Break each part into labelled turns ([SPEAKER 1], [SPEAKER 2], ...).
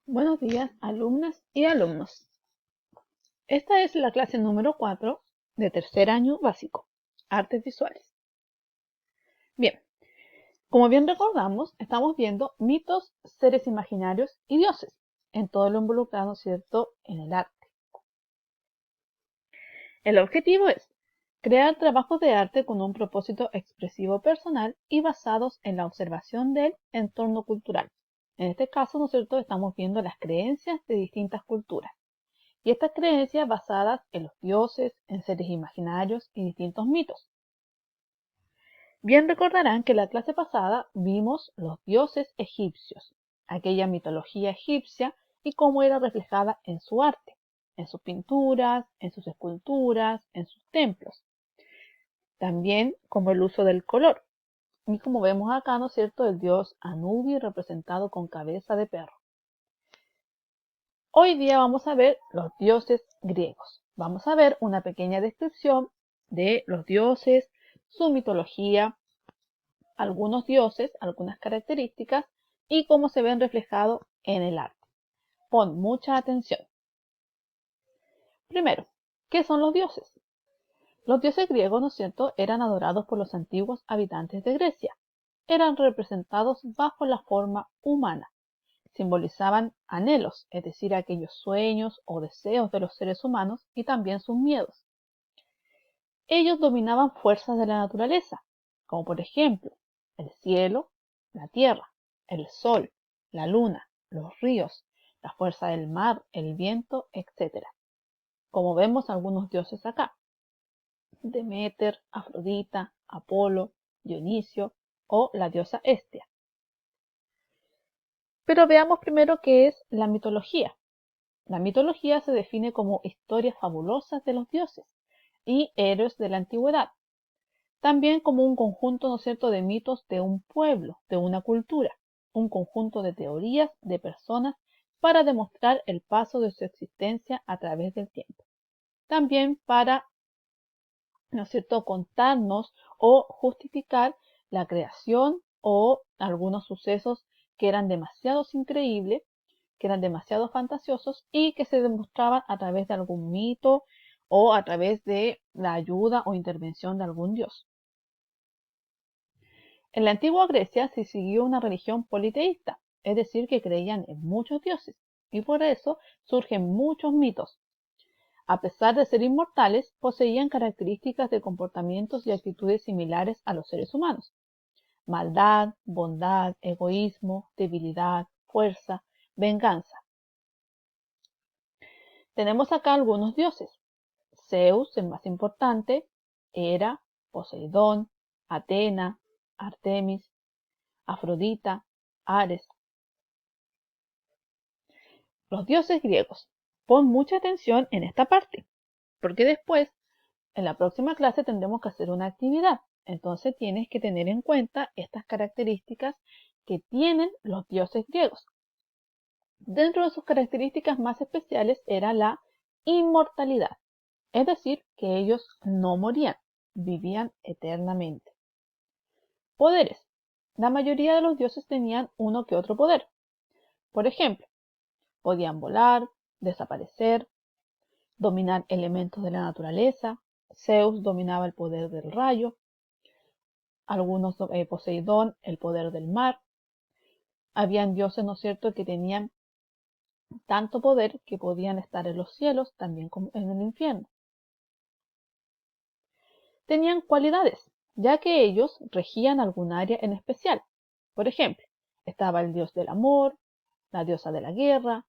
[SPEAKER 1] Buenos días, alumnas y alumnos. Esta es la clase número 4 de tercer año básico, Artes Visuales. Bien, como bien recordamos, estamos viendo mitos, seres imaginarios y dioses, en todo lo involucrado, ¿cierto?, en el arte. El objetivo es crear trabajos de arte con un propósito expresivo personal y basados en la observación del entorno cultural. En este caso, ¿no es cierto?, estamos viendo las creencias de distintas culturas. Y estas creencias basadas en los dioses, en seres imaginarios y distintos mitos. Bien recordarán que la clase pasada vimos los dioses egipcios, aquella mitología egipcia y cómo era reflejada en su arte, en sus pinturas, en sus esculturas, en sus templos. También como el uso del color. Y como vemos acá, ¿no es cierto?, el dios Anubis representado con cabeza de perro. Hoy día vamos a ver los dioses griegos. Vamos a ver una pequeña descripción de los dioses, su mitología, algunos dioses, algunas características y cómo se ven reflejados en el arte. Pon mucha atención. Primero, ¿qué son los dioses? Los dioses griegos, ¿no es cierto?, eran adorados por los antiguos habitantes de Grecia. Eran representados bajo la forma humana. Simbolizaban anhelos, es decir, aquellos sueños o deseos de los seres humanos y también sus miedos. Ellos dominaban fuerzas de la naturaleza, como por ejemplo el cielo, la tierra, el sol, la luna, los ríos, la fuerza del mar, el viento, etc. Como vemos algunos dioses acá: Deméter, Afrodita, Apolo, Dionisio o la diosa Hestia. Pero veamos primero qué es la mitología. La mitología se define como historias fabulosas de los dioses y héroes de la antigüedad, también como un conjunto, ¿no es cierto?, de mitos de un pueblo, de una cultura, un conjunto de teorías de personas para demostrar el paso de su existencia a través del tiempo. También para, ¿no es cierto?, contarnos o justificar la creación o algunos sucesos que eran demasiado increíbles, que eran demasiado fantasiosos y que se demostraban a través de algún mito o a través de la ayuda o intervención de algún dios. En la antigua Grecia se siguió una religión politeísta, es decir, que creían en muchos dioses, y por eso surgen muchos mitos. A pesar de ser inmortales, poseían características de comportamientos y actitudes similares a los seres humanos: maldad, bondad, egoísmo, debilidad, fuerza, venganza. Tenemos acá algunos dioses: Zeus, el más importante, Hera, Poseidón, Atena, Artemis, Afrodita, Ares. Los dioses griegos. Pon mucha atención en esta parte, porque después, en la próxima clase, tendremos que hacer una actividad. Entonces tienes que tener en cuenta estas características que tienen los dioses griegos. Dentro de sus características más especiales era la inmortalidad, es decir, que ellos no morían, vivían eternamente. Poderes. La mayoría de los dioses tenían uno que otro poder. Por ejemplo, podían volar, desaparecer, dominar elementos de la naturaleza. Zeus dominaba el poder del rayo, algunos Poseidón el poder del mar. Habían dioses, ¿no es cierto?, que tenían tanto poder que podían estar en los cielos, también como en el infierno. Tenían cualidades, ya que ellos regían algún área en especial. Por ejemplo, estaba el dios del amor, la diosa de la guerra,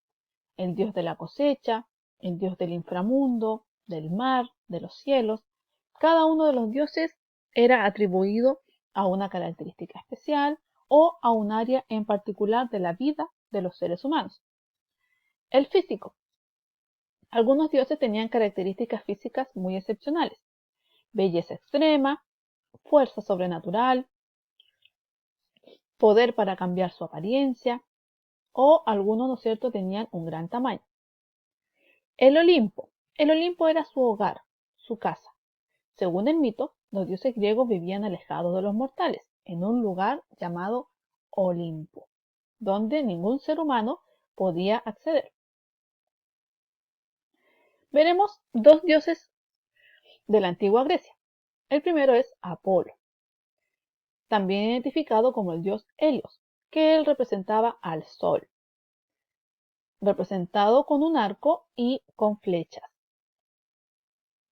[SPEAKER 1] el dios de la cosecha, el dios del inframundo, del mar, de los cielos. Cada uno de los dioses era atribuido a una característica especial o a un área en particular de la vida de los seres humanos. El físico. Algunos dioses tenían características físicas muy excepcionales: belleza extrema, fuerza sobrenatural, poder para cambiar su apariencia, o algunos, ¿no es cierto?, tenían un gran tamaño. El Olimpo. El Olimpo era su hogar, su casa. Según el mito, los dioses griegos vivían alejados de los mortales, en un lugar llamado Olimpo, donde ningún ser humano podía acceder. Veremos dos dioses de la antigua Grecia. El primero es Apolo, también identificado como el dios Helios, que él representaba al sol, representado con un arco y con flechas.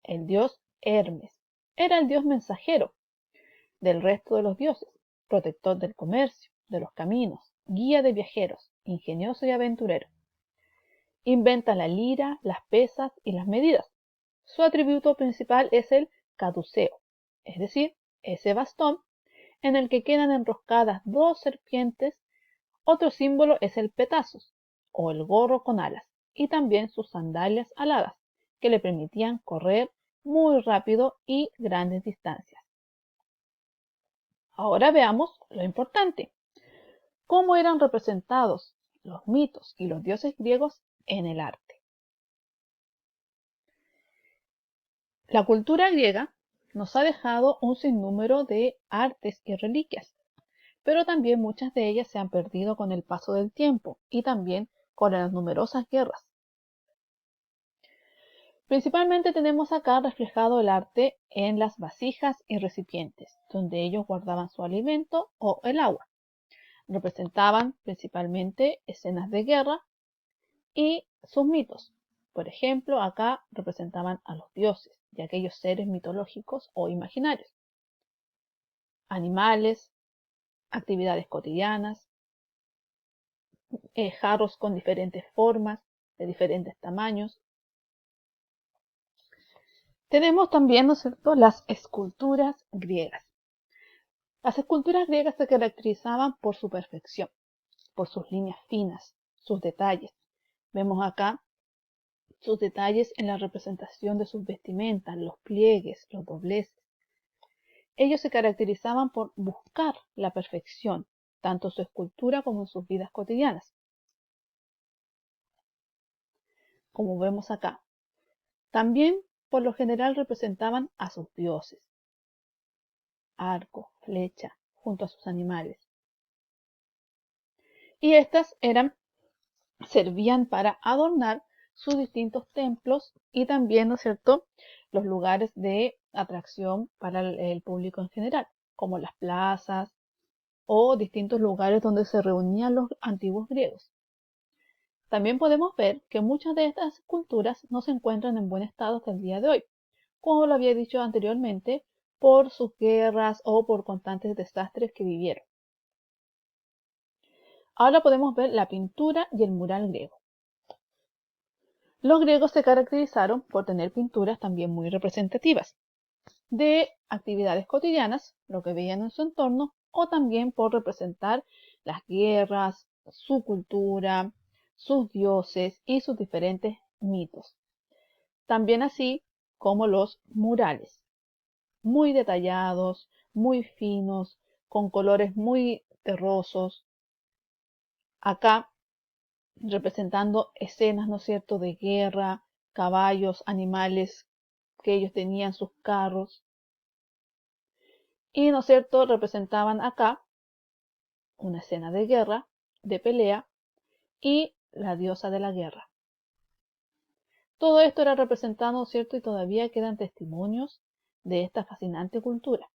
[SPEAKER 1] El dios Hermes era el dios mensajero del resto de los dioses, protector del comercio, de los caminos, guía de viajeros, ingenioso y aventurero. Inventa la lira, las pesas y las medidas. Su atributo principal es el caduceo, es decir, ese bastón en el que quedan enroscadas dos serpientes. Otro símbolo es el petasus, o el gorro con alas, y también sus sandalias aladas, que le permitían correr muy rápido y grandes distancias. Ahora veamos lo importante: cómo eran representados los mitos y los dioses griegos en el arte. La cultura griega nos ha dejado un sinnúmero de artes y reliquias, pero también muchas de ellas se han perdido con el paso del tiempo y también con las numerosas guerras. Principalmente tenemos acá reflejado el arte en las vasijas y recipientes, donde ellos guardaban su alimento o el agua. Representaban principalmente escenas de guerra y sus mitos. Por ejemplo, acá representaban a los dioses y aquellos seres mitológicos o imaginarios. Animales, actividades cotidianas, jarros con diferentes formas, de diferentes tamaños. Tenemos también, ¿no es cierto?, las esculturas griegas. Las esculturas griegas se caracterizaban por su perfección, por sus líneas finas, sus detalles. Vemos acá sus detalles en la representación de sus vestimentas, los pliegues, los dobleces. Ellos se caracterizaban por buscar la perfección, tanto en su escultura como en sus vidas cotidianas. Como vemos acá. También, por lo general, representaban a sus dioses. Arco, flecha, junto a sus animales. Y estas servían para adornar sus distintos templos y también, ¿no es cierto?, los lugares de atracción para el público en general, como las plazas o distintos lugares donde se reunían los antiguos griegos. También podemos ver que muchas de estas esculturas no se encuentran en buen estado hasta el día de hoy, como lo había dicho anteriormente, por sus guerras o por constantes desastres que vivieron. Ahora podemos ver la pintura y el mural griego. Los griegos se caracterizaron por tener pinturas también muy representativas de actividades cotidianas, lo que veían en su entorno, o también por representar las guerras, su cultura, sus dioses y sus diferentes mitos. También así como los murales, muy detallados, muy finos, con colores muy terrosos. Acá representando escenas, ¿no es cierto?, de guerra, caballos, animales que ellos tenían, sus carros. Y, ¿no es cierto?, representaban acá una escena de guerra, de pelea, y la diosa de la guerra. Todo esto era representado, ¿no es cierto?, y todavía quedan testimonios de esta fascinante cultura.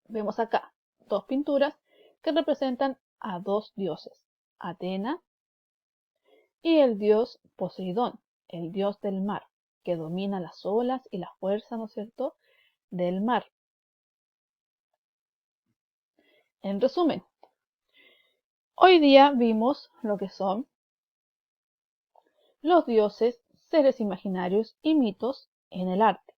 [SPEAKER 1] Vemos acá dos pinturas que representan a dos dioses, Atena y el dios Poseidón, el dios del mar, que domina las olas y la fuerza, ¿no es cierto?, del mar. En resumen, hoy día vimos lo que son los dioses, seres imaginarios y mitos en el arte.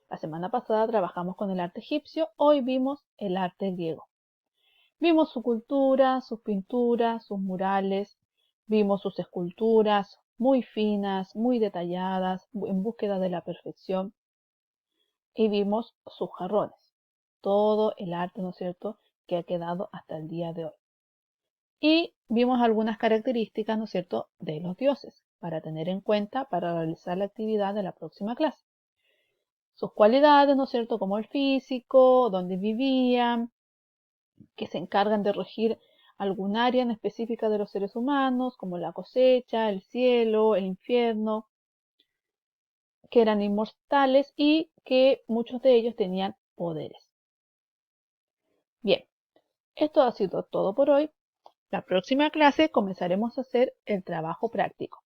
[SPEAKER 1] La semana pasada trabajamos con el arte egipcio, hoy vimos el arte griego. Vimos su cultura, sus pinturas, sus murales, vimos sus esculturas muy finas, muy detalladas, en búsqueda de la perfección. Y vimos sus jarrones, todo el arte, ¿no es cierto?, que ha quedado hasta el día de hoy. Y vimos algunas características, ¿no es cierto?, de los dioses, para tener en cuenta para realizar la actividad de la próxima clase. Sus cualidades, ¿no es cierto?, como el físico, dónde vivían, que se encargan de regir algún área en específica de los seres humanos, como la cosecha, el cielo, el infierno, que eran inmortales y que muchos de ellos tenían poderes. Bien, esto ha sido todo por hoy. La próxima clase comenzaremos a hacer el trabajo práctico,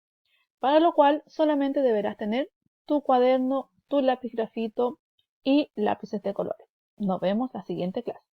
[SPEAKER 1] para lo cual solamente deberás tener tu cuaderno, tu lápiz grafito y lápices de colores. Nos vemos la siguiente clase.